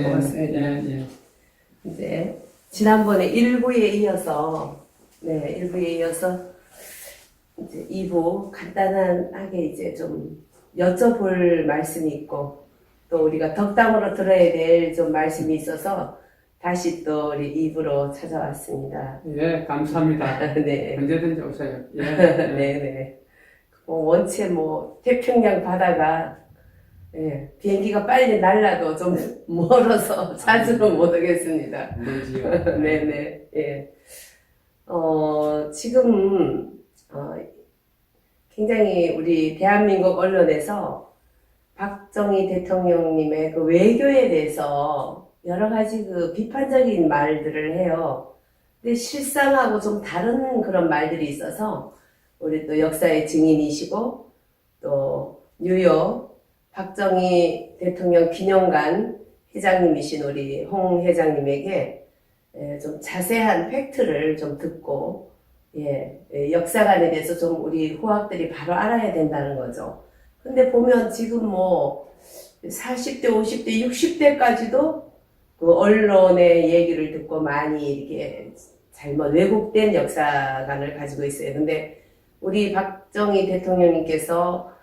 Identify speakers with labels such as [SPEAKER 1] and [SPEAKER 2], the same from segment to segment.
[SPEAKER 1] 고맙습니다.
[SPEAKER 2] 네.
[SPEAKER 1] 이제 지난번에 1부에 이어서 네, 1부에 이어서 이제 2부 간단하게 이제 좀 여쭤볼 말씀이 있고 또 우리가 덕담으로 들어야 될 좀 말씀이 있어서 다시 또 우리 2부로 찾아왔습니다.
[SPEAKER 2] 예, 감사합니다.
[SPEAKER 1] 네.
[SPEAKER 2] 언제든지 오세요. 예.
[SPEAKER 1] 네네. 원체 태평양 바다가 비행기가 빨리 날라도 좀 멀어서 자주는 못 오겠습니다.
[SPEAKER 2] 멀지요.
[SPEAKER 1] 네네. 예. 지금 굉장히 우리 대한민국 언론에서 박정희 대통령님의 그 외교에 대해서 여러 가지 그 비판적인 말들을 해요. 근데 실상하고 좀 다른 그런 말들이 있어서 우리 또 역사의 증인이시고 또 뉴욕 박정희 대통령 기념관 회장님이신 우리 홍 회장님에게 좀 자세한 팩트를 좀 듣고 역사관에 대해서 좀 우리 후학들이 바로 알아야 된다는 거죠. 근데 보면 지금 40대, 50대, 60대까지도 그 언론의 얘기를 듣고 많이 이렇게 잘못 왜곡된 역사관을 가지고 있어요. 근데 우리 박정희 대통령님께서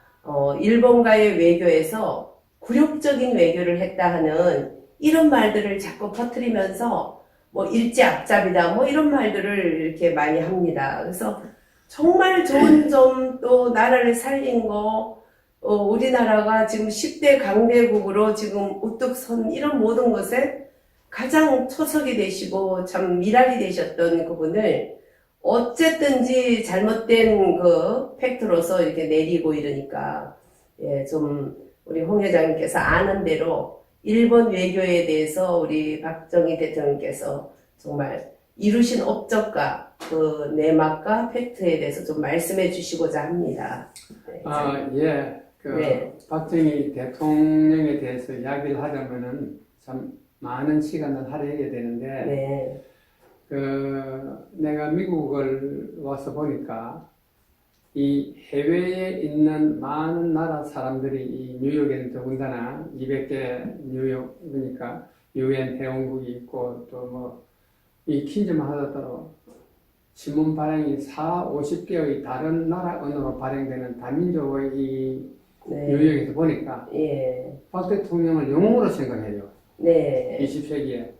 [SPEAKER 1] 일본과의 외교에서 굴욕적인 외교를 했다 하는 이런 말들을 자꾸 퍼뜨리면서 일제 앞잡이다 이런 말들을 이렇게 많이 합니다. 그래서 정말 좋은 점 또 나라를 살린 거 우리나라가 지금 10대 강대국으로 지금 우뚝 선 이런 모든 것에 가장 초석이 되시고 참 미랄이 되셨던 그분을 어쨌든지 잘못된 그 팩트로서 이렇게 내리고 이러니까 좀 우리 홍 회장님께서 아는 대로 일본 외교에 대해서 우리 박정희 대통령께서 정말 이루신 업적과 그 내막과 팩트에 대해서 좀 말씀해 주시고자 합니다.
[SPEAKER 2] 예. 박정희 대통령에 대해서 이야기를 하자면은 참 많은 시간을 할애해야 되는데 내가 미국을 와서 보니까 이 해외에 있는 많은 나라 사람들이 이 뉴욕에는 더군다나 200개 뉴욕 그러니까 UN 회원국이 있고 또 이 킨즈만 하더라도 신문 발행이 50개의 다른 나라 언어로 발행되는 다민족의 이 뉴욕에서 보니까 박 대통령을 영웅으로 생각해요. 20세기에.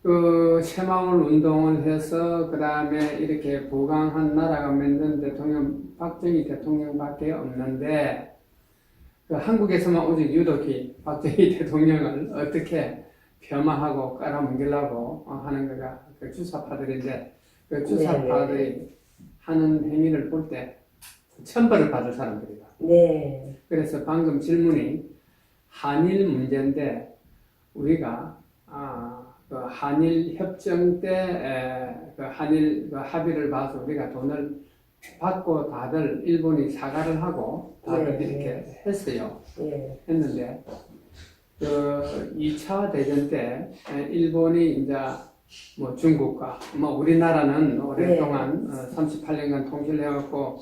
[SPEAKER 2] 그 새마을 운동을 해서 그 다음에 이렇게 부강한 나라가 만든 대통령 박정희 대통령밖에 없는데 그 한국에서만 오직 유독히 박정희 대통령을 어떻게 폄하하고 깔아뭉개려고 하는 거가 그 주사파들인데 그 주사파들이 하는 행위를 볼 때 천벌을 받을 사람들이다. 그래서 방금 질문이 한일 문제인데 우리가 그 한일 협정 때 그 한일 그 합의를 봐서 우리가 돈을 받고 다들 일본이 사과를 하고 다들 이렇게 했어요. 했는데 그 2차 대전 때 일본이 이제 중국과 우리나라는 오랫동안 38년간 통치를 해왔고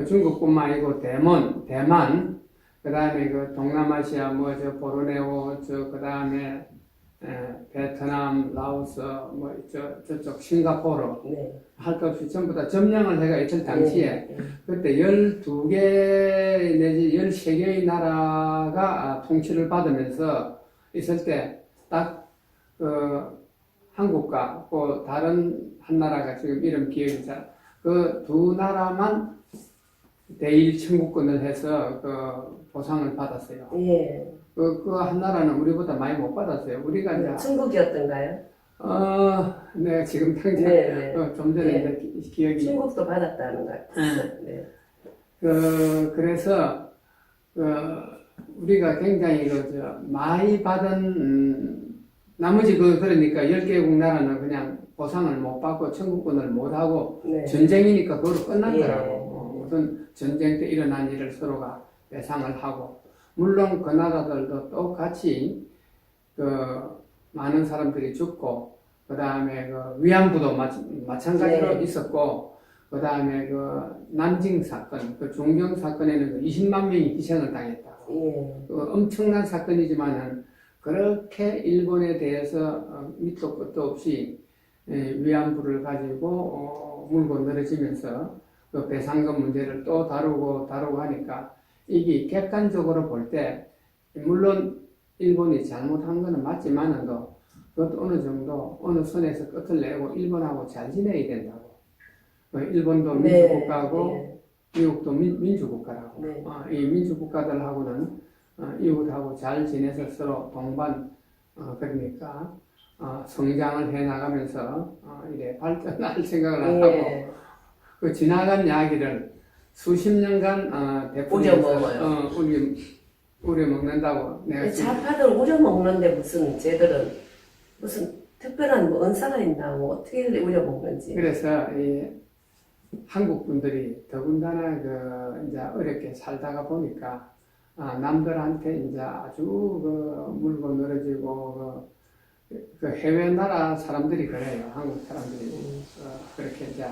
[SPEAKER 2] 중국뿐만 아니고 대만 그 다음에 그 동남아시아 보르네오 그 다음에 베트남, 라오스, 저쪽 싱가포르 할 것 없이 전부 다 점령을 해가 있을 당시에 그때 12개 내지 13개의 나라가 통치를 받으면서 있을 때 딱 한국과 또 다른 한 나라가 지금 이름 기억이 잘 그 두 나라만 대일 청구권을 해서 그 보상을 받았어요. 그 한 나라는 우리보다 많이 못 받았어요. 우리가 이제
[SPEAKER 1] 중국이었던가요?
[SPEAKER 2] 네 지금 당장 좀 전에 이제 기억이
[SPEAKER 1] 중국도 받았다는 것 같아요.
[SPEAKER 2] 그래서 우리가 굉장히 많이 받은 나머지 그러니까 10개국 나라는 그냥 보상을 못 받고 청구권을 못 하고 전쟁이니까 그걸로 끝난 거라고. 무슨 전쟁 때 일어난 일을 서로가 배상을 하고 물론 그 나라들도 똑같이 많은 사람들이 죽고 그 다음에 위안부도 마찬가지로 있었고 그 다음에 난징 사건, 종경 사건에는 20만 명이 희생을 당했다. 엄청난 사건이지만은 그렇게 일본에 대해서 밑도 끝도 없이 위안부를 가지고 물고 늘어지면서 그 배상금 문제를 또 다루고 하니까 이게 객관적으로 볼 때 물론 일본이 잘못한 거는 맞지만은도 그것도 어느 정도 어느 선에서 끝을 내고 일본하고 잘 지내야 된다고. 일본도
[SPEAKER 1] 네,
[SPEAKER 2] 민주국가고
[SPEAKER 1] 네,
[SPEAKER 2] 미국도 민주국가라고.
[SPEAKER 1] 네.
[SPEAKER 2] 이 민주국가들하고는 이웃하고 잘 지내서 서로 동반 그러니까 성장을 해 나가면서 이래 발전할 생각을 안 하고
[SPEAKER 1] 예.
[SPEAKER 2] 그 지나간 이야기를 수십 년간
[SPEAKER 1] 우려먹어요.
[SPEAKER 2] 우려 먹는다고 내가
[SPEAKER 1] 좌파들 우려먹는데 무슨 쟤들은 무슨 특별한 뭐 은사가 있나 뭐 어떻게 우려먹는지.
[SPEAKER 2] 그래서 이 한국 분들이 더군다나 그 이제 어렵게 살다가 보니까 남들한테 이제 아주 그 물고 늘어지고 그 해외 나라 사람들이 그래요. 한국 사람들이 그렇게 이제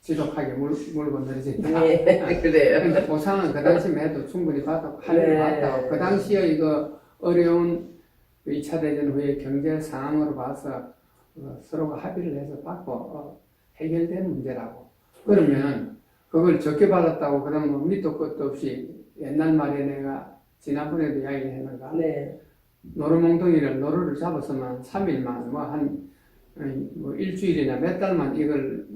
[SPEAKER 2] 지독하게 물고 늘어진다.
[SPEAKER 1] 네, 그래요.
[SPEAKER 2] 근데 보상은 그 당시에 해도 충분히 받았고 할일
[SPEAKER 1] 네.
[SPEAKER 2] 받았다고 그 당시에 이거 어려운 2차 대전 후에 경제 상황으로 봐서 서로가 합의를 해서 받고 해결된 문제라고. 그러면 그걸 적게 받았다고 그러면 뭐 밑도 끝도 없이 옛날 말에 내가 지난번에도 이야기를 했는가?
[SPEAKER 1] 네.
[SPEAKER 2] 노루를 잡았으면 3일만 뭐 일주일이나 몇 달만 이걸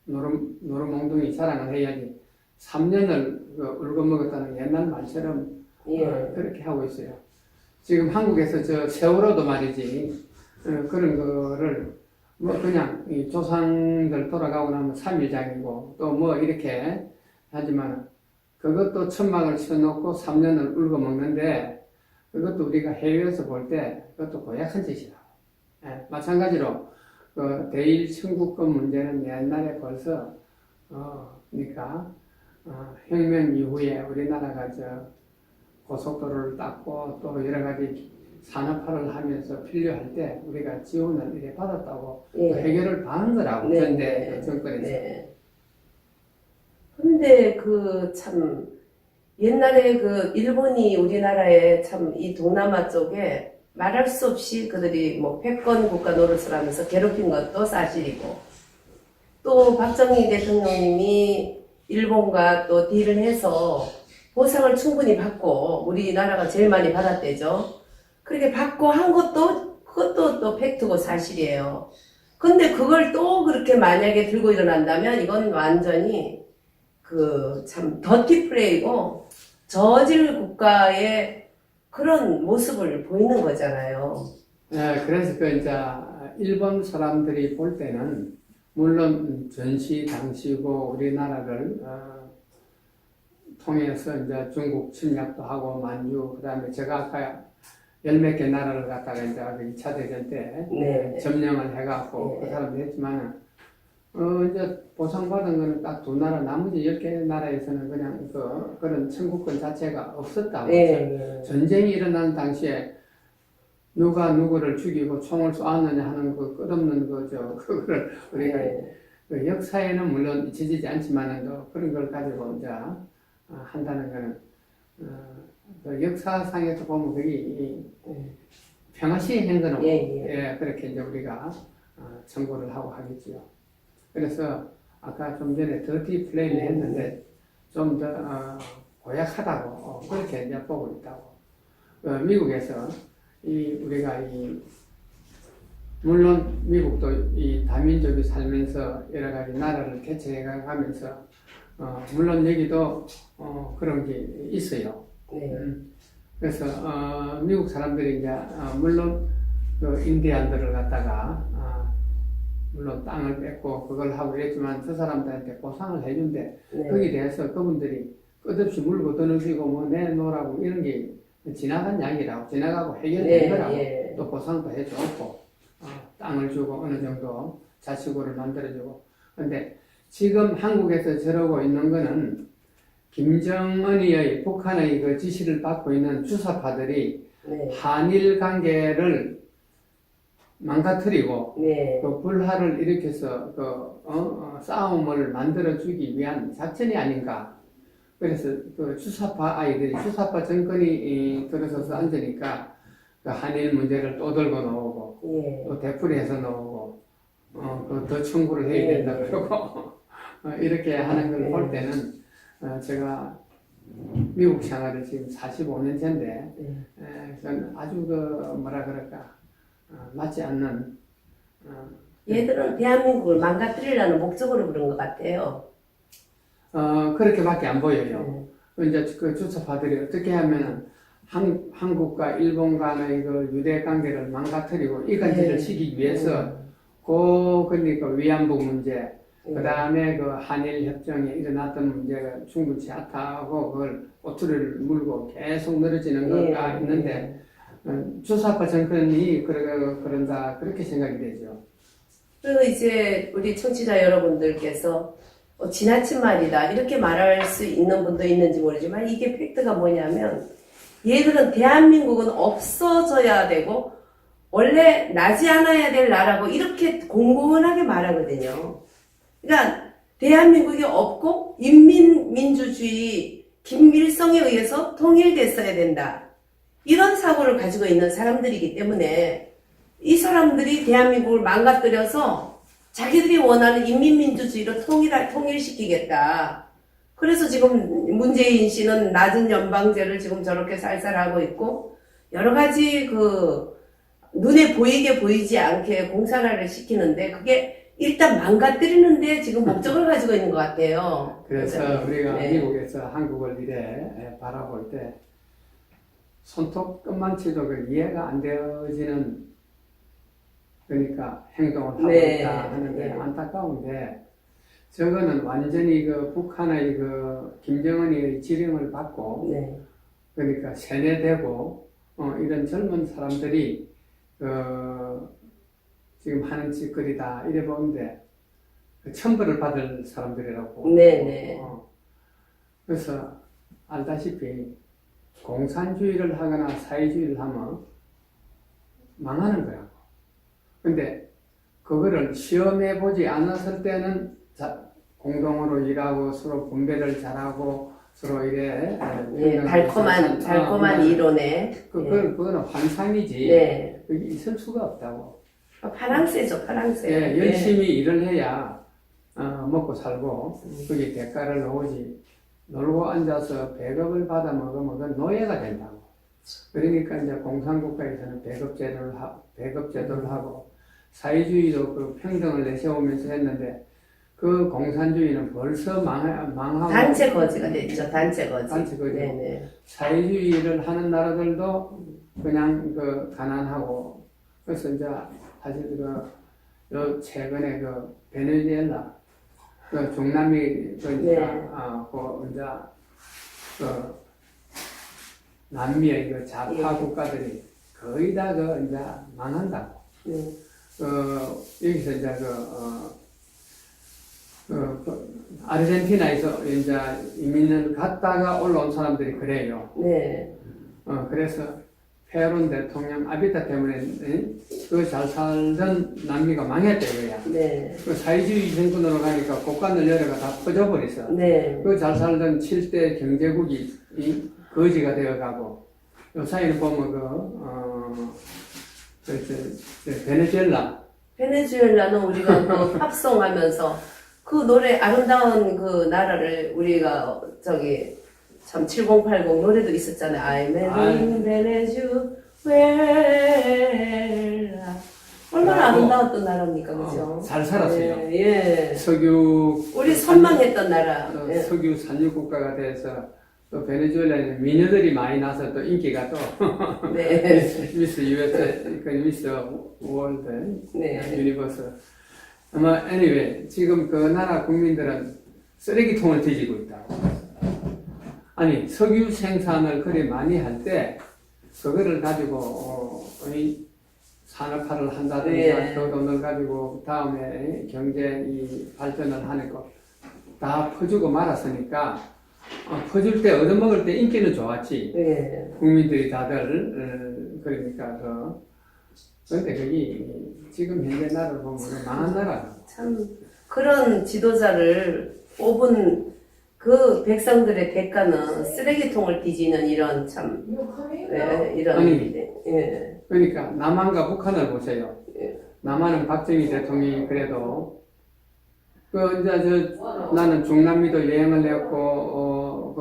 [SPEAKER 2] 노루몽둥이 자랑을 해야지 3년을 울고 먹었다는 옛날 말처럼
[SPEAKER 1] 예.
[SPEAKER 2] 그렇게 하고 있어요. 지금 한국에서 저 세월호도 말이지 그런 거를 뭐 그냥 이 조상들 돌아가고 나면 3일장이고 또 뭐 이렇게 하지만 그것도 천막을 쳐놓고 3년을 울고 먹는데 그것도 우리가 해외에서 볼 때 그것도 고약한 짓이다. 예, 마찬가지로 그 대일 청구권 문제는 옛날에 벌써 그러니까 혁명 이후에 우리나라가 저 고속도로를 닦고 또 여러 가지 산업화를 하면서 필요할 때 우리가 지원을 이래 받았다고
[SPEAKER 1] 예.
[SPEAKER 2] 해결을 받은 거라고
[SPEAKER 1] 네,
[SPEAKER 2] 전대
[SPEAKER 1] 네,
[SPEAKER 2] 그 정권에서.
[SPEAKER 1] 네. 근데 그 참 옛날에 그 일본이 우리나라에 참 이 동남아 쪽에 말할 수 없이 그들이 뭐 패권 국가 노릇을 하면서 괴롭힌 것도 사실이고 또 박정희 대통령님이 일본과 또 딜을 해서 보상을 충분히 받고 우리나라가 제일 많이 받았대죠. 그렇게 받고 한 것도 그것도 또 팩트고 사실이에요. 근데 그걸 또 그렇게 만약에 들고 일어난다면 이건 완전히 그 참 더티 플레이고 저질 국가의 그런 모습을 보이는 거잖아요.
[SPEAKER 2] 네, 그래서 그 이제 일본 사람들이 볼 때는 물론 전시 당시고 우리나라를 통해서 이제 중국 침략도 하고 만주 그다음에 제가 아까 열 몇 개 나라를 갖다가 이제 2차 대전 때
[SPEAKER 1] 네.
[SPEAKER 2] 점령을 해갖고
[SPEAKER 1] 네.
[SPEAKER 2] 그 사람도 했지만은 이제 보상받은 거는 딱 두 나라 나머지 10개 나라에서는 그냥 그런 청구권 자체가 없었다고.
[SPEAKER 1] 네.
[SPEAKER 2] 전쟁이 일어난 당시에 누가 누구를 죽이고 총을 쏘았느냐 하는 그 끝없는 그거를 우리가
[SPEAKER 1] 네.
[SPEAKER 2] 그 역사에는 물론 잊혀지지 않지만은 또 그런 걸 가지고 이제 한다는 거는 그 역사상에서 보면 그게 평화 시행 행동은
[SPEAKER 1] 예.
[SPEAKER 2] 그렇게 이제 우리가 청구를 하고 하겠지요. 그래서 아까 좀 전에 더티 플레이를 했는데 좀 더 고약하다고 그렇게 이제 보고 있다고. 미국에서 우리가 물론 미국도 이 다민족이 살면서 여러 가지 나라를 개척해 가면서 물론 여기도 그런 게 있어요.
[SPEAKER 1] 네.
[SPEAKER 2] 그래서 미국 사람들이 이제 물론 그 인디안들을 갖다가 물론 땅을 뺏고 그걸 하고 이랬지만 저 사람들한테 보상을 해준대.
[SPEAKER 1] 네.
[SPEAKER 2] 거기에 대해서 그분들이 끝없이 물고 떠넣으시고 뭐 내놓으라고 이런 게 지나간 이야기라고 지나가고 해결된 거라고 또 보상도 해줬고 땅을 주고 어느 정도 자치구를 만들어주고. 근데 지금 한국에서 저러고 있는 거는 김정은의 북한의 그 지시를 받고 있는 주사파들이 한일 관계를 망가뜨리고 그 불화를 일으켜서 싸움을 만들어주기 위한 작전이 아닌가. 그래서 그 주사파 아이들이 주사파 정권이 들어서서 앉으니까 그 한일 문제를 또 들고 나오고
[SPEAKER 1] 예.
[SPEAKER 2] 또 되풀이해서 나오고 더 청구를 해야
[SPEAKER 1] 예.
[SPEAKER 2] 된다 그러고 이렇게 하는 걸
[SPEAKER 1] 예.
[SPEAKER 2] 볼 때는 제가 미국 생활을 지금 45년째인데 저는 아주 그 뭐라 그럴까 맞지 않는
[SPEAKER 1] 얘들은 대한민국을 망가뜨리려는 목적으로 그런 것 같아요.
[SPEAKER 2] 그렇게밖에 안 보여요. 이제 그 주사파들이 어떻게 하면은 한국과 일본 간의 그 유대 관계를 망가뜨리고 이간질을 시키기 위해서 그러니까 위안부 문제, 그 다음에 그 한일 협정에 일어났던 문제가 충분치 않다고 그걸 꼬투리를 물고 계속 늘어지는 거가 있는데 주사파 정권이 그런다 그렇게 생각이 되죠.
[SPEAKER 1] 그리고 이제 우리 청취자 여러분들께서 지나친 말이다 이렇게 말할 수 있는 분도 있는지 모르지만 이게 팩트가 뭐냐면 얘들은 대한민국은 없어져야 되고 원래 나지 않아야 될 나라고 이렇게 공공연하게 말하거든요. 그러니까 대한민국이 없고 인민민주주의 김일성에 의해서 통일됐어야 된다. 이런 사고를 가지고 있는 사람들이기 때문에 이 사람들이 대한민국을 망가뜨려서 자기들이 원하는 인민민주주의로 통일시키겠다. 그래서 지금 문재인 씨는 낮은 연방제를 지금 저렇게 쌀쌀하고 있고 여러 가지 그 눈에 보이게 보이지 않게 공산화를 시키는데 그게 일단 망가뜨리는데 지금 목적을 가지고 있는 것 같아요.
[SPEAKER 2] 그래서 우리가 미국에서 한국을 이래 바라볼 때 손톱끝만치도 그 이해가 안 되어지는 그러니까 행동을 하고 있다 하는데 안타까운데 저거는 완전히 그 북한의 그 김정은의 지령을 받고 그러니까 세뇌되고 이런 젊은 사람들이 지금 하는 짓거리다 이래 보는데 천벌을 받을 사람들이라고. 그래서 알다시피 공산주의를 하거나 사회주의를 하면 망하는 거라고. 근데 그거를 시험해 보지 않았을 때는 공동으로 일하고 서로 분배를 잘하고 서로 이래
[SPEAKER 1] 달콤한 이론에
[SPEAKER 2] 그거는 환상이지 그게 있을 수가 없다고.
[SPEAKER 1] 파랑새죠, 파랑새.
[SPEAKER 2] 열심히 일을 해야 먹고 살고 그게 대가를 오지. 놀고 앉아서 배급을 받아 먹으면 그건 노예가 된다고. 그러니까 이제 공산국가에서는 배급제도를 하고 사회주의도 그 평등을 내세우면서 했는데 그 공산주의는 벌써 망하고
[SPEAKER 1] 단체 거지가 됐죠. 단체 거지.
[SPEAKER 2] 사회주의를 하는 나라들도 그냥 그 가난하고 그래서 이제 사실 요 최근에 그 베네수엘라 그 중남미 그 이제 그 남미의 그 좌파 국가들이 거의 다 그 이제 망한다고. 여기서 이제 아르헨티나에서 이제 이민을 갔다가 올라온 사람들이 그래요. 그래서 페론 대통령 아비타 때문에 그 잘 살던 남미가 망했다 이거야. 그 사회주의 정권으로 가니까 곳간을 열어가 다 퍼져버렸어. 그 잘 살던 7대 경제국이 거지가 되어가고 요 사이를 보면 베네수엘라는
[SPEAKER 1] 우리가 그 팝송 하면서 그 노래 아름다운 그 나라를 우리가 참 7080 노래도 있었잖아요. I'm in Venezuela. 얼마나 아름다웠던 나라입니까, 그죠?
[SPEAKER 2] 잘 살았어요.
[SPEAKER 1] 우리 선망했던 나라.
[SPEAKER 2] 석유 산유 국가가 돼서 또 베네수엘라는 미녀들이 많이 나서 또 인기가 또 미스 USA, 미스 월드, 유니버스. 아마 anyway 지금 그 나라 국민들은 쓰레기통을 뒤지고 있다고. 아니 석유 생산을 그리 많이 할 때 그거를 가지고 산업화를 한다든가 그 돈을 가지고 다음에 경제 발전을 하는 거 다 퍼주고 말았으니까 퍼줄 때 얻어먹을 때 인기는 좋았지. 국민들이 다들 그러니까 그런데 그게 지금 현재 나라를 보면 망한 나라.
[SPEAKER 1] 참 그런 지도자를 뽑은 그 백성들의 대가는 쓰레기통을 뒤지는 이런 참 이런
[SPEAKER 2] 그러니까 남한과 북한을 보세요.
[SPEAKER 1] 예.
[SPEAKER 2] 남한은 박정희 대통령이 그래도 이제 나는 중남미도 여행을 했고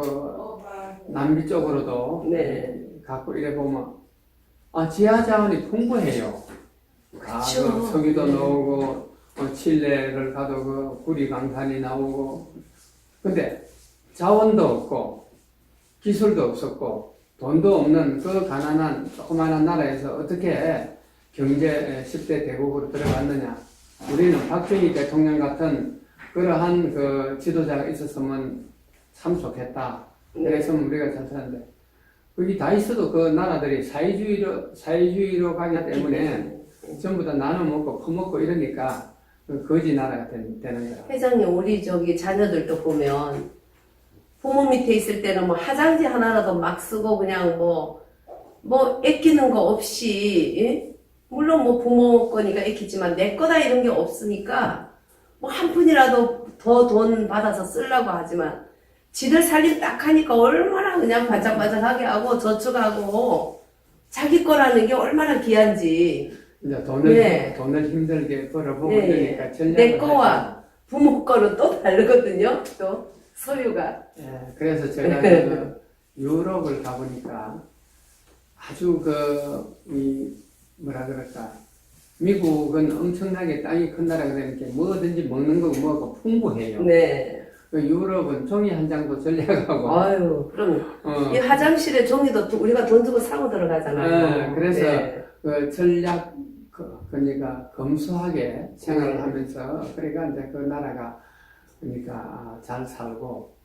[SPEAKER 2] 남미 쪽으로도
[SPEAKER 1] 네.
[SPEAKER 2] 갖고 이래 보면 지하 자원이 풍부해요.
[SPEAKER 1] 그쵸.
[SPEAKER 2] 석유도
[SPEAKER 1] 네.
[SPEAKER 2] 나오고 칠레를 가도 구리 강산이 나오고 근데 자원도 없고 기술도 없었고 돈도 없는 그 가난한 조그마한 나라에서 어떻게 경제 10대 대국으로 들어갔느냐. 우리는 박정희 대통령 같은 그러한 그 지도자가 있었으면 참 좋겠다. 그래서 우리가 잘 사는데 거기 다 있어도 그 나라들이 사회주의로 가기 때문에 전부 다 나눠 먹고 퍼먹고 이러니까 거지 나라가 되는 거야.
[SPEAKER 1] 회장님, 우리 자녀들도 보면 부모 밑에 있을 때는 뭐 화장지 하나라도 막 쓰고 그냥 뭐 아끼는 거 없이, 예? 물론 뭐 부모 거니까 아끼지만 내 거다 이런 게 없으니까 뭐 한 푼이라도 더 돈 받아서 쓰려고 하지만 지들 살림 딱 하니까 얼마나 그냥 반짝반짝하게 하고 저축하고 자기 거라는 게 얼마나 귀한지.
[SPEAKER 2] 이제
[SPEAKER 1] 네.
[SPEAKER 2] 돈을 힘들게 벌어보고
[SPEAKER 1] 네.
[SPEAKER 2] 그러니까 전략을
[SPEAKER 1] 내 거와 부모 거는 또 다르거든요. 또 소유가.
[SPEAKER 2] 예, 그래서 제가 그 유럽을 가보니까 아주 뭐라 그럴까. 미국은 엄청나게 땅이 큰 나라가 되니까 뭐든지 먹는 거고 뭐고 풍부해요.
[SPEAKER 1] 네.
[SPEAKER 2] 유럽은 종이 한 장도 전략하고.
[SPEAKER 1] 아유, 그럼 이 화장실에 종이도 우리가 돈 주고 사고 들어가잖아요.
[SPEAKER 2] 그래서
[SPEAKER 1] 네.
[SPEAKER 2] 그 전략 그러니까 검소하게 생활을 하면서 그러니까 이제 그 나라가 그러니까 잘 살고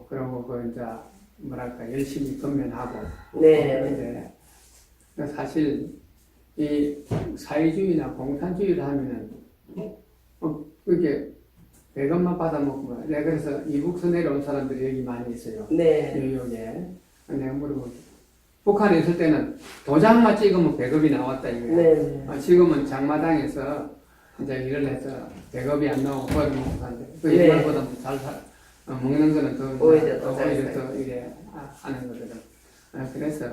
[SPEAKER 2] 그러고 이제 뭐랄까 열심히 건면하고.
[SPEAKER 1] 네.
[SPEAKER 2] 그런데 사실 이 사회주의나 공산주의를 하면은 그게 배급만 받아먹고 내가 그래서 이북서 내려온 사람들이 여기 많이 있어요.
[SPEAKER 1] 네.
[SPEAKER 2] 뉴욕에. 내가 물어보지. 북한에 있을 때는 도장만 찍으면 배급이 나왔다 이거야.
[SPEAKER 1] 네.
[SPEAKER 2] 지금은 장마당에서 이제 일을 해서 배급이 안 나오고 벌을 먹고 하는데 그
[SPEAKER 1] 네.
[SPEAKER 2] 옛날보다 먹는 거는 더
[SPEAKER 1] 오히려 더
[SPEAKER 2] 더 이래 하는 거거든. 그래서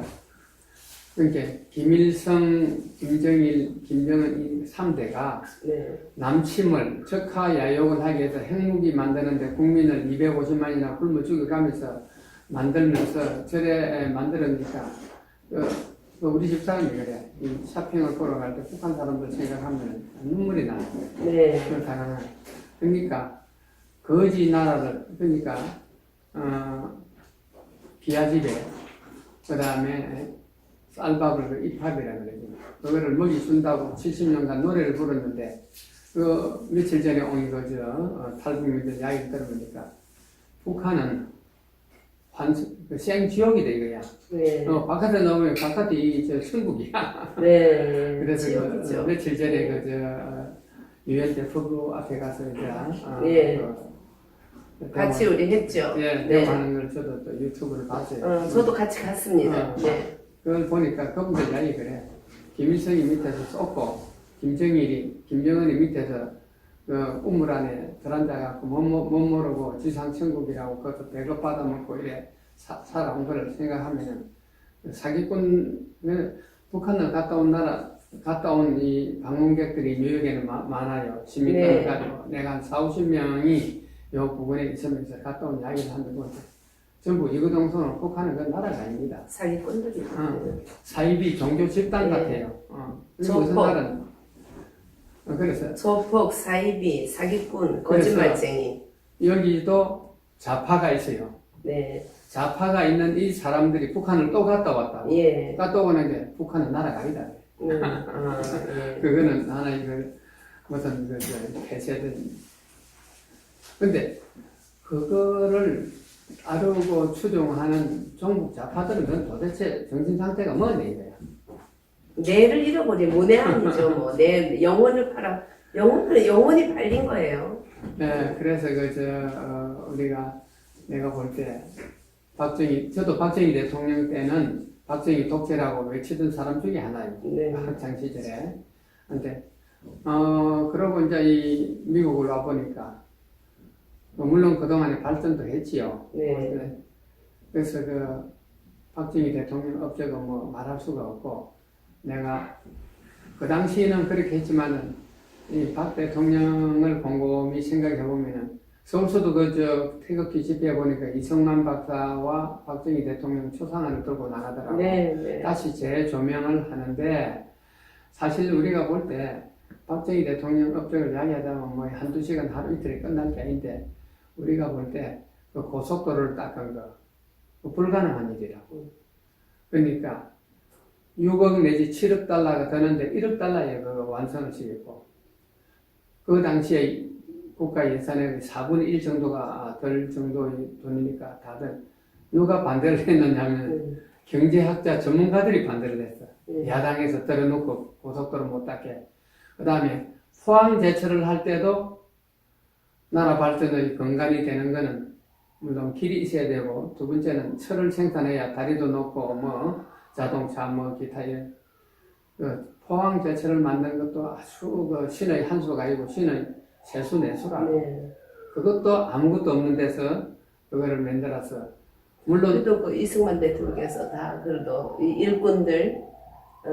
[SPEAKER 2] 그러니까 김일성, 김정일, 김정은 이 3대가
[SPEAKER 1] 네.
[SPEAKER 2] 남침을 적하야욕을 하기 위해서 핵무기 만드는데 국민을 250만이나 굶어 죽여가면서 만들면서 저래 만들었으니까 우리 집 사람이 그래. 이 쇼핑을 보러 갈 때 북한 사람들 생각하면 눈물이 나요.
[SPEAKER 1] 네.
[SPEAKER 2] 그러니까 거지 나라를 그러니까 기아집에 그 다음에 쌀밥을 입합이라 그러죠. 그거를 먹이 준다고 70년간 노래를 부르는데 며칠 전에 온 탈북민들 이야기 들어보니까 북한은 생지옥이다 이거야.
[SPEAKER 1] 네.
[SPEAKER 2] 바깥에 나오면 바깥이 천국이야.
[SPEAKER 1] 네.
[SPEAKER 2] 그래서
[SPEAKER 1] 지옥이죠.
[SPEAKER 2] 며칠 전에 유엔 대표부 앞에 가서
[SPEAKER 1] 예. 같이 우리 했죠.
[SPEAKER 2] 예,
[SPEAKER 1] 네.
[SPEAKER 2] 대화하는 걸 저도 또 유튜브를 봤어요.
[SPEAKER 1] 저도 같이 갔습니다. 네.
[SPEAKER 2] 그걸 보니까 그분들 이야기 그래. 김일성이 밑에서 쏟고 김정은이 밑에서 우물 안에 들어앉아갖고 못 모르고 지상천국이라고 그것도 배급 받아먹고 이래 살아온 걸 생각하면 사기꾼 북한을 갔다 온 이 방문객들이 뉴욕에는 많아요. 시민들 가지고 내가 한 40~50명이 요 부근에 있으면서 갔다 온 이야기를 하는 건데 전부 이구동성은 북한은 그 나라가 아닙니다.
[SPEAKER 1] 사기꾼들이.
[SPEAKER 2] 사이비 종교 집단 같아요. 무슨 나라는 그래서
[SPEAKER 1] 조폭, 사이비, 사기꾼, 거짓말쟁이.
[SPEAKER 2] 여기도 좌파가 있어요.
[SPEAKER 1] 네.
[SPEAKER 2] 좌파가 있는 이 사람들이 북한을 또 갔다 왔다고.
[SPEAKER 1] 예.
[SPEAKER 2] 갔다 오는 게 북한은 나라가 아니다.
[SPEAKER 1] 예.
[SPEAKER 2] 그거는 하나의 무슨 폐쇄된. 근데 그거를 따르고 추종하는 종북 좌파들은 도대체 정신 상태가 뭐냐 이거야.
[SPEAKER 1] 뇌를 잃어버린 문외한이죠. 뭐 내 영혼을 영혼이 팔린 거예요.
[SPEAKER 2] 네, 그래서 내가 볼 때 저도 박정희 대통령 때는 박정희 독재라고 외치던 사람 중에 하나예요.
[SPEAKER 1] 네.
[SPEAKER 2] 학창 시절에. 근데 그러고 이제 이 미국을 와 보니까 물론 그동안에 발전도 했지요.
[SPEAKER 1] 네.
[SPEAKER 2] 그래서 박정희 대통령 업적은 말할 수가 없고 내가 그 당시에는 그렇게 했지만은 이 박 대통령을 곰곰이 생각해 보면은 서울서도 그저 태극기 집회 보니까 이승만 박사와 박정희 대통령 초상화를 들고 나가더라고.
[SPEAKER 1] 네, 네.
[SPEAKER 2] 다시 재조명을 하는데 사실 우리가 볼 때 박정희 대통령 업적을 이야기하자면 뭐 한두 시간 하루 이틀에 끝날 게 아닌데 우리가 볼 때 그 고속도로를 닦은 거 그 불가능한 일이라고. 그러니까 6억 내지 7억 달러가 드는데 1억 달러에 그 완성을 시켰고 그 당시에 국가 예산의 4분의 1 정도가 될 정도의 돈이니까 다들 누가 반대를 했느냐면 경제학자 전문가들이 반대를 했어. 야당에서 들어놓고 고속도로 못 닦게. 그 다음에 포항 제철을 할 때도 나라 발전의 근간이 되는 거는 물론 길이 있어야 되고 두 번째는 철을 생산해야 다리도 높고 뭐 자동차 뭐 기타 그 포항 제철을 만든 것도 아주 그 신의 한 수가 아니고 신의 세수 내수라고.
[SPEAKER 1] 네.
[SPEAKER 2] 그것도 아무것도 없는 데서 그거를 만들어서 물론
[SPEAKER 1] 그래도 그 이승만 대통령께서 다 그래도 이 일꾼들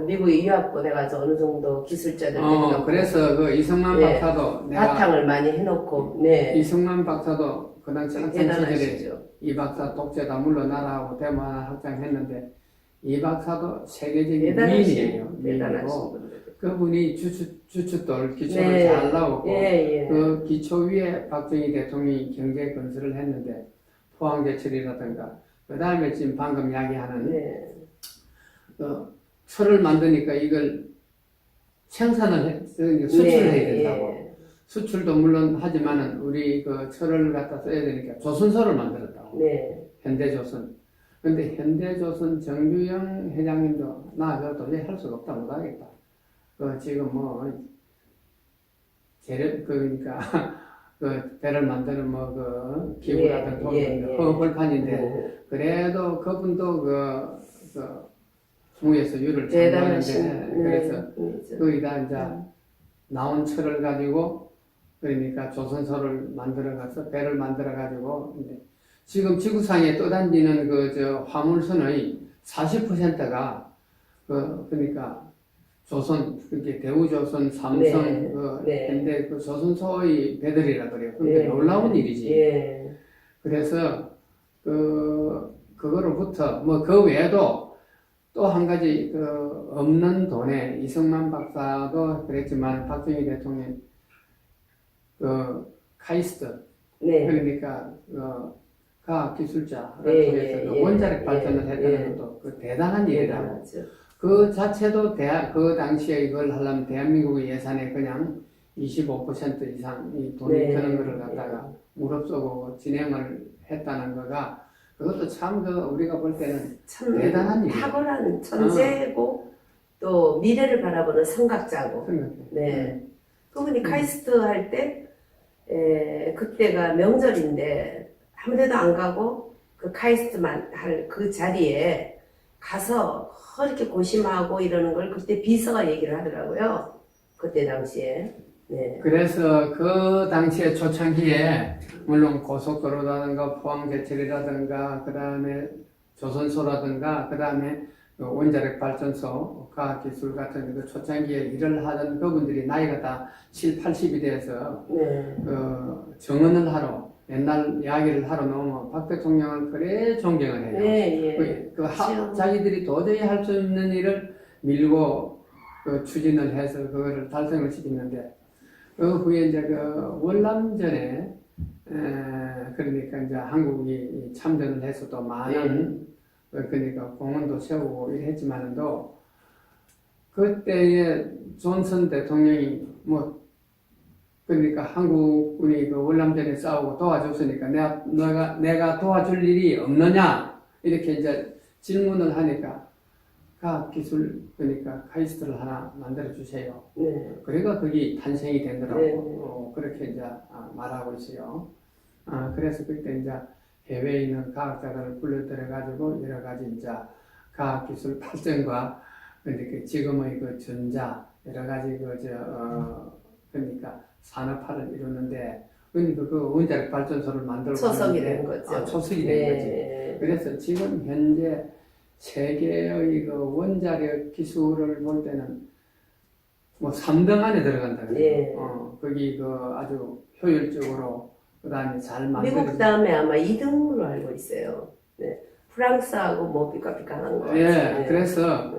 [SPEAKER 1] 미국에 유학 보내가지고 어느 정도 기술자들
[SPEAKER 2] 그래서 그 이승만
[SPEAKER 1] 네.
[SPEAKER 2] 박사도 내가
[SPEAKER 1] 바탕을 많이 해놓고 네.
[SPEAKER 2] 이승만 박사도 그 당시 학창 시절에
[SPEAKER 1] 대단하시죠.
[SPEAKER 2] 이 박사 독재다 물론 나라하고 대만 학장했는데 이 박사도 세계적인
[SPEAKER 1] 대단하신
[SPEAKER 2] 미인이에요. 미인이고
[SPEAKER 1] 분들.
[SPEAKER 2] 그분이 주춧돌 기초를
[SPEAKER 1] 네.
[SPEAKER 2] 잘 나오고
[SPEAKER 1] 예.
[SPEAKER 2] 그 기초 위에 박정희 대통령이 경제 건설을 했는데 포항제철이라든가 그 다음에 지금 방금 이야기하는
[SPEAKER 1] 네.
[SPEAKER 2] 철을 만드니까 이걸 생산을 수출을 해야 된다고. 수출도 물론 하지만은 우리 그 철을 갖다 써야 되니까 조선소를 만들었다고.
[SPEAKER 1] 네.
[SPEAKER 2] 현대조선. 근데 현대조선 정주영 회장님도 나 그거 도저히 할 수가 없다 못하겠다. 그 지금 뭐 재료 그러니까 그 배를 만드는 뭐 그 기구라든 돌은 허벌판인데 그래도 그분도 그 중에서 유를
[SPEAKER 1] 대단하신
[SPEAKER 2] 그래서 거기다 이제 나온 철을 가지고 그러니까 조선소를 만들어 가서 배를 만들어 가지고 이제 지금 지구상에 떠다니는 그 화물선의 40%가 그러니까 조선 그게 대우조선, 삼성, 현대 그 조선소의 배들이라 그래요. 근데 놀라운 일이지. 그래서 그거로부터 뭐 그 외에도 또 한 가지 없는 돈에 이승만 박사도 그랬지만 박정희 대통령 카이스트 그러니까 과학기술자를 통해서 원자력 발전을 했다는 것도 그 대단한 일이라고. 그 자체도 그 당시에 이걸 하려면 대한민국의 예산에 그냥 25% 이상이 돈이 드는 거를 갖다가 무릅쓰고 진행을 했다는 거가 그것도 참 우리가 볼 때는 참 대단한 일이에요.
[SPEAKER 1] 탁월한 천재고 또 미래를 바라보는 성각자고. 네. 그분이 카이스트 할 때 그때가 명절인데 아무데도 안 가고 그 카이스트만 할 그 자리에 가서 이렇게 고심하고 이러는 걸 그때 비서가 얘기를 하더라고요. 그때 당시에. 네.
[SPEAKER 2] 그래서 그 당시에 초창기에 물론 고속도로라든가 포항제철이라든가 그 다음에 조선소라든가 그 다음에 원자력 발전소 과학기술 같은 그 초창기에 일을 하던 그분들이 나이가 다 7, 80이 돼서 정언을 하러 옛날 이야기를 하러 나오면 박 대통령을 그래 존경을 해요. 자기들이 도저히 할 수 있는 일을 밀고 추진을 해서 그거를 달성을 시키는데 그 후에 이제 월남전에 그러니까 이제 한국이 참전을 해서 또 많은 그러니까 공원도 세우고 이랬지만도 그때의 존슨 대통령이 뭐 그러니까 한국군이 월남전에 싸우고 도와줬으니까 내가 도와줄 일이 없느냐 이렇게 이제 질문을 하니까 과학기술 그러니까 카이스트를 하나 만들어 주세요. 그래가 거기 탄생이 되더라고. 그렇게 이제 말하고 있어요. 그래서 그때 이제 해외에 있는 과학자들을 불러들여 가지고 여러 가지 이제 과학기술 발전과 그러니까 지금의 그 전자 여러 가지 그러니까 산업화를 이루는데 그러니까 그 원자력 발전소를 만들고
[SPEAKER 1] 초석이 된 거죠.
[SPEAKER 2] 초석이 된 거지. 그래서 지금 현재 세계의 그 원자력 기술을 볼 때는 뭐 3등 안에 들어간다 그래요.
[SPEAKER 1] 예.
[SPEAKER 2] 거기 그 아주 효율적으로 그다음에 잘 만들어진.
[SPEAKER 1] 미국 다음에 아마 2등으로 알고 있어요. 네. 프랑스하고 뭐 삐까삐까한 거.
[SPEAKER 2] 예,
[SPEAKER 1] 같아요.
[SPEAKER 2] 그래서
[SPEAKER 1] 네.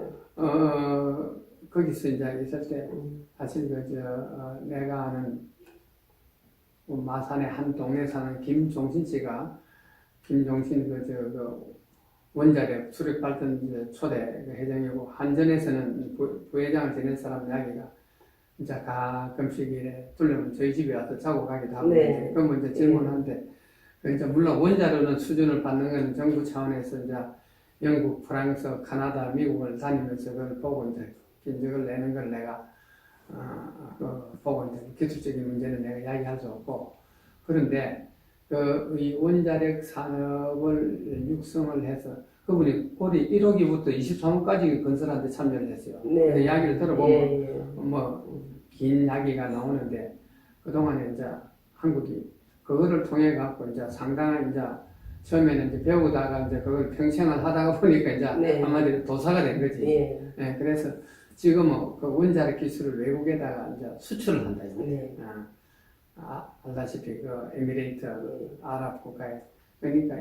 [SPEAKER 2] 거기서 이제 있을 때 사실 내가 아는 뭐 마산의 한 동네 사는 김종신 씨가 김종신 원자력 수력 발전 이제 초대 회장이고 한전에서는 부회장을 지낸 사람 이야기가 진짜 가끔씩 이래 불러면 저희 집에 와서 자고 가기도 하고
[SPEAKER 1] 네.
[SPEAKER 2] 그러면 이제 질문하는데 이제 물론 원자로는 수준을 받는 건 정부 차원에서 이제 영국, 프랑스, 카나다, 미국을 다니면서 그걸 보고 이제 견적을 내는 걸 내가 보고 이제 기술적인 문제는 내가 이야기할 수 없고 그런데 이 원자력 산업을 육성을 해서 그분이 올해 1호기부터 23호까지 건설하는데 참여를 했어요.
[SPEAKER 1] 네.
[SPEAKER 2] 근데 이야기를 들어보면
[SPEAKER 1] 예.
[SPEAKER 2] 뭐 긴 이야기가 나오는데 그동안에 이제 한국이 그거를 통해 갖고 이제 상당한 이제 처음에는 이제 배우다가 이제 그걸 평생을 하다가 보니까 이제
[SPEAKER 1] 네.
[SPEAKER 2] 한마디로 도사가 된 거지.
[SPEAKER 1] 예.
[SPEAKER 2] 네, 그래서 지금은 그 원자력 기술을 외국에다가 이제 수출을 한다.
[SPEAKER 1] 네.
[SPEAKER 2] 알다시피 그 에미레이트 아랍 국가에 그러니까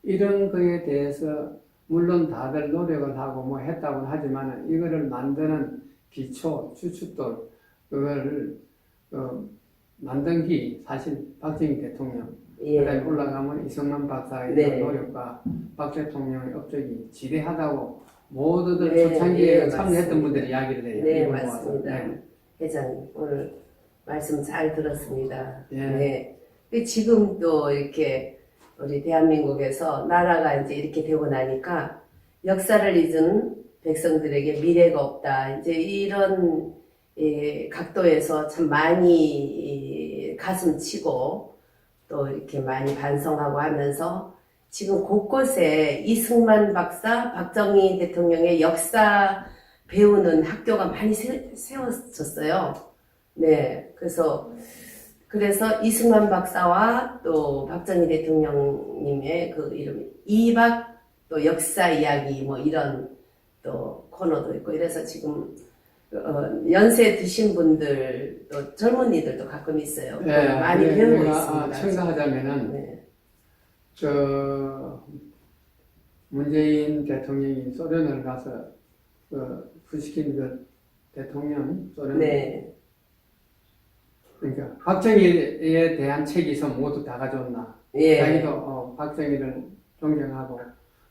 [SPEAKER 2] 이런 거에 대해서 물론 다들 노력을 하고 뭐 했다고는 하지만 이거를 만드는 기초 주춧돌 그거를 만든 기 사실 박정희 대통령
[SPEAKER 1] 예.
[SPEAKER 2] 그다음에 올라가면 이승만 박사의
[SPEAKER 1] 네.
[SPEAKER 2] 노력과 박 대통령의 업적이 지대하다고 모두들
[SPEAKER 1] 네,
[SPEAKER 2] 초창기에
[SPEAKER 1] 네,
[SPEAKER 2] 참여했던
[SPEAKER 1] 맞습니다.
[SPEAKER 2] 분들이 이야기를 해요.
[SPEAKER 1] 네,
[SPEAKER 2] 이걸
[SPEAKER 1] 맞습니다.
[SPEAKER 2] 모아서. 네.
[SPEAKER 1] 회장님, 오늘 말씀 잘 들었습니다.
[SPEAKER 2] 예.
[SPEAKER 1] 네. 근데 지금 또 이렇게 우리 대한민국에서 나라가 이제 이렇게 되고 나니까 역사를 잊은 백성들에게 미래가 없다. 이제 이런 각도에서 참 많이 가슴 치고 또 이렇게 많이 반성하고 하면서 지금 곳곳에 이승만 박사, 박정희 대통령의 역사 배우는 학교가 많이 세워졌어요. 네. 그래서 이승만 박사와 또 박정희 대통령님의 그 이름, 이박 또 역사 이야기 뭐 이런 또 코너도 있고 이래서 지금 연세 드신 분들 또 젊은이들도 가끔 있어요.
[SPEAKER 2] 네,
[SPEAKER 1] 많이
[SPEAKER 2] 네,
[SPEAKER 1] 배우고
[SPEAKER 2] 내가
[SPEAKER 1] 있습니다.
[SPEAKER 2] 첨가하자면은
[SPEAKER 1] 네.
[SPEAKER 2] 문재인 대통령이 소련을 가서 부시킨 대통령 소련
[SPEAKER 1] 네.
[SPEAKER 2] 그러니까 박정희에 대한 책이 있어 모두 다 가져온나.
[SPEAKER 1] 예.
[SPEAKER 2] 자기도 박정희를 존경하고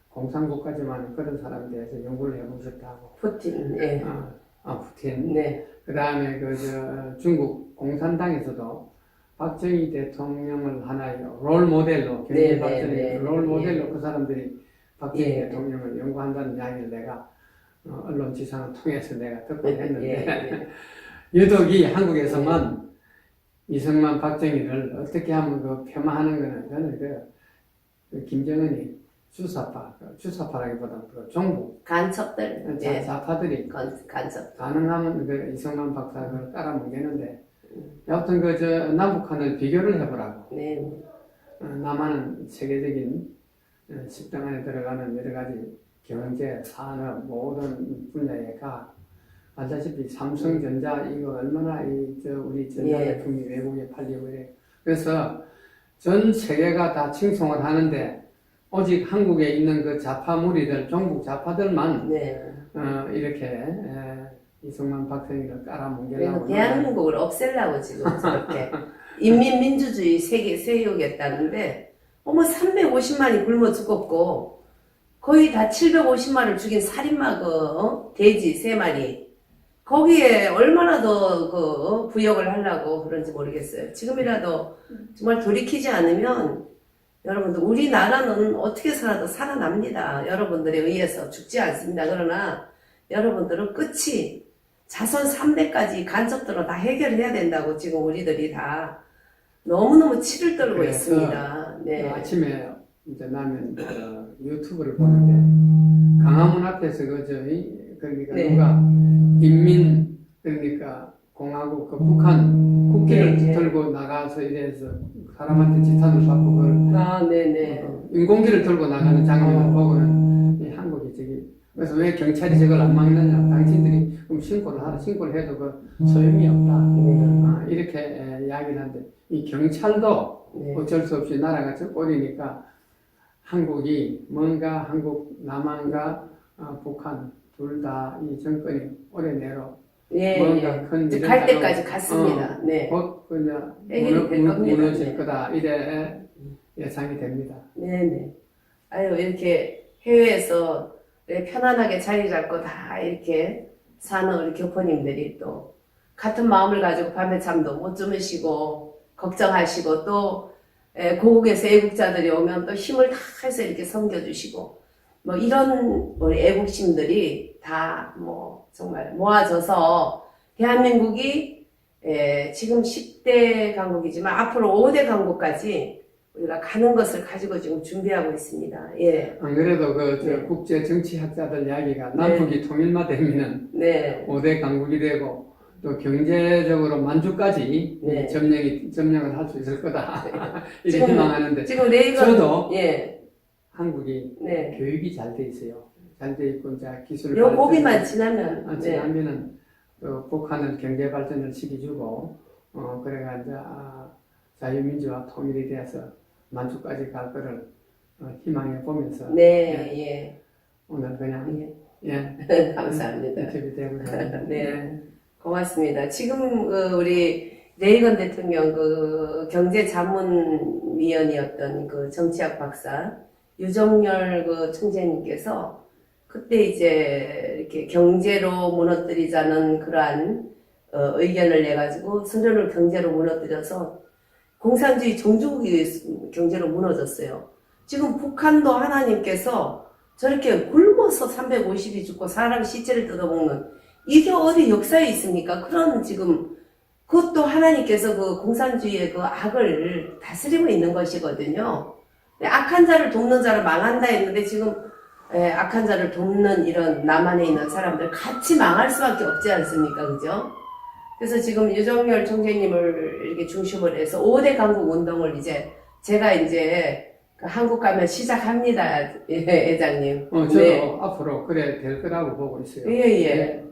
[SPEAKER 2] 공산국가지만 그런 사람에 대해서 연구를 해보고 싶다고.
[SPEAKER 1] 푸틴. 예.
[SPEAKER 2] 푸틴.
[SPEAKER 1] 네.
[SPEAKER 2] 그 다음에 중국 공산당에서도 박정희 대통령을 하나의 롤 모델로,
[SPEAKER 1] 네,
[SPEAKER 2] 박정희
[SPEAKER 1] 네,
[SPEAKER 2] 롤 모델로
[SPEAKER 1] 예.
[SPEAKER 2] 그 사람들이 박정희
[SPEAKER 1] 예.
[SPEAKER 2] 대통령을 연구한다는 이야기를 내가 언론 지상을 통해서 내가 듣곤 했는데
[SPEAKER 1] 예.
[SPEAKER 2] 유독이 한국에서만 이승만 박정희를 어떻게 하면 폄하하는 거는 저는 김정은이 주사파라기보다는 정부
[SPEAKER 1] 간첩들. 예.
[SPEAKER 2] 좌파들이
[SPEAKER 1] 간첩.
[SPEAKER 2] 가능하면 이승만 박사를 깔아뭉개는데 여하튼 남북한을 비교를 해보라고.
[SPEAKER 1] 네.
[SPEAKER 2] 남한은 세계적인 식당 안에 들어가는 여러 가지 경제, 산업 모든 분야에 알다시피 삼성전자 이거 얼마나 우리 전자제품이 외국에 팔리고 이래요. 그래서 전 세계가 다 칭송을 하는데 오직 한국에 있는 그 좌파 무리들, 종북 좌파들만
[SPEAKER 1] 네.
[SPEAKER 2] 이렇게 이승만 박정희를 깔아뭉개려고
[SPEAKER 1] 대한민국을 없애려고 지금 저렇게 인민민주주의 세우겠다는데 350만이 굶어 죽었고 거의 다 750만을 죽인 살인마 돼지 3마리 거기에 얼마나 더 부역을 하려고 그런지 모르겠어요. 지금이라도 정말 돌이키지 않으면 여러분들 우리나라는 어떻게 살아도 살아납니다. 여러분들에 의해서 죽지 않습니다. 그러나 여러분들은 끝이 자손 3대까지 간첩들로 다 해결해야 된다고 지금 우리들이 다 너무너무 치를 떨고 있습니다. 네.
[SPEAKER 2] 아침에 이제 나면 유튜브를 보는데 강화문 앞에서 그러니까
[SPEAKER 1] 네.
[SPEAKER 2] 누가 인민 그러니까 공화국 북한 국기를
[SPEAKER 1] 네.
[SPEAKER 2] 들고 나가서 이래서 사람한테 지탄을 받고 그걸
[SPEAKER 1] 네네.
[SPEAKER 2] 인공기를 들고 나가는 장면을 보고는 이 한국이 그래서 왜 경찰이 저걸 안 막느냐? 당신들이 그럼 신고를 하라. 신고를 해도 그 소용이 없다. 이렇게 이야기를 하는데 이 경찰도
[SPEAKER 1] 네.
[SPEAKER 2] 어쩔 수 없이 나라가 꼴이니까 한국이 뭔가 한국 남한과 북한 둘 다 이 정권이 올해 내로 뭔가 큰 일을
[SPEAKER 1] 갈 때까지 갔습니다. 네.
[SPEAKER 2] 곧 그냥
[SPEAKER 1] 해결이 될 겁니다.
[SPEAKER 2] 무너질
[SPEAKER 1] 네.
[SPEAKER 2] 거다 이래 예상이 됩니다.
[SPEAKER 1] 네네. 아유, 이렇게 해외에서 편안하게 자리 잡고 다 이렇게 사는 우리 교포님들이 또 같은 마음을 가지고 밤에 잠도 못 주무시고 걱정하시고 또 고국에서 애국자들이 오면 또 힘을 다해서 이렇게 섬겨주시고 뭐 이런 우리 애국심들이 다 뭐 정말 모아져서 대한민국이 지금 10대 강국이지만 앞으로 5대 강국까지 우리가 가는 것을 가지고 지금 준비하고 있습니다. 예.
[SPEAKER 2] 안 그래도 그
[SPEAKER 1] 네.
[SPEAKER 2] 국제 정치학자들 이야기가 남북이 통일만 되면은
[SPEAKER 1] 네.
[SPEAKER 2] 5대 강국이 되고 또 경제적으로 만주까지
[SPEAKER 1] 네.
[SPEAKER 2] 점령을 할 수 있을 거다 이렇게
[SPEAKER 1] 지금-
[SPEAKER 2] 희망하는데
[SPEAKER 1] 지금 레이건
[SPEAKER 2] 저도
[SPEAKER 1] 예.
[SPEAKER 2] 한국이
[SPEAKER 1] 네.
[SPEAKER 2] 교육이 잘 돼 있어요. 잘 돼 있고 이제 기술
[SPEAKER 1] 요 고비만 지나면 네.
[SPEAKER 2] 지나면은 또 북한은 경제 발전을 시켜주고 그래가 이제 자유민주화 통일이 되어서 만주까지 갈 거를 희망해 보면서
[SPEAKER 1] 네. 예.
[SPEAKER 2] 오늘 그냥
[SPEAKER 1] 예.
[SPEAKER 2] 예
[SPEAKER 1] 감사합니다.
[SPEAKER 2] 인터뷰 되고자
[SPEAKER 1] 네. 고맙습니다. 지금 우리 레이건 대통령 경제자문위원이었던 정치학 박사 유정열 총재님께서 그때 이제 이렇게 경제로 무너뜨리자는 그러한 의견을 내가지고 선전을 경제로 무너뜨려서 공산주의 종주국이 경제로 무너졌어요. 지금 북한도 하나님께서 저렇게 굶어서 350이 죽고 사람 시체를 뜯어먹는 이게 어디 역사에 있습니까? 그런 지금 그것도 하나님께서 그 공산주의의 그 악을 다스리고 있는 것이거든요. 악한 자를 돕는 자를 망한다 했는데 지금 악한 자를 돕는 이런 남한에 있는 사람들 같이 망할 수밖에 없지 않습니까? 그죠? 그래서 지금 유정열 총재님을 이렇게 중심으로 해서 5대 강국 운동을 제가 한국 가면 시작합니다. 회장님.
[SPEAKER 2] 저도
[SPEAKER 1] 네.
[SPEAKER 2] 앞으로 그래 될 거라고 보고 있어요.
[SPEAKER 1] 예.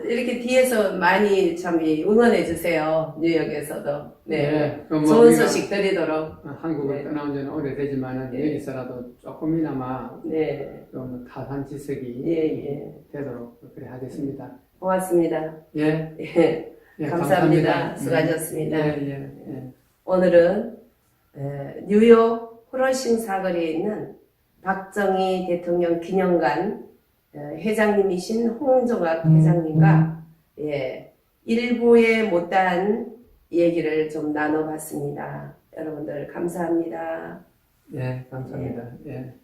[SPEAKER 1] 이렇게 뒤에서 많이 참 응원해 주세요. 뉴욕에서도. 네.
[SPEAKER 2] 그럼
[SPEAKER 1] 좋은
[SPEAKER 2] 우리가
[SPEAKER 1] 소식 드리도록.
[SPEAKER 2] 한국을
[SPEAKER 1] 네.
[SPEAKER 2] 떠나온 지는 오래되지만은
[SPEAKER 1] 네.
[SPEAKER 2] 여기서라도 조금이나마
[SPEAKER 1] 네.
[SPEAKER 2] 좀 타산지석이
[SPEAKER 1] 예.
[SPEAKER 2] 되도록 그래 하겠습니다.
[SPEAKER 1] 고맙습니다.
[SPEAKER 2] 예.
[SPEAKER 1] 예. 감사합니다. 수고하셨습니다.
[SPEAKER 2] 예.
[SPEAKER 1] 오늘은 뉴욕 프러싱 사거리에 있는 박정희 대통령 기념관 회장님이신 홍종학 회장님과 일부에 못다한 얘기를 좀 나눠봤습니다. 여러분들 감사합니다.
[SPEAKER 2] 예, 감사합니다. 예.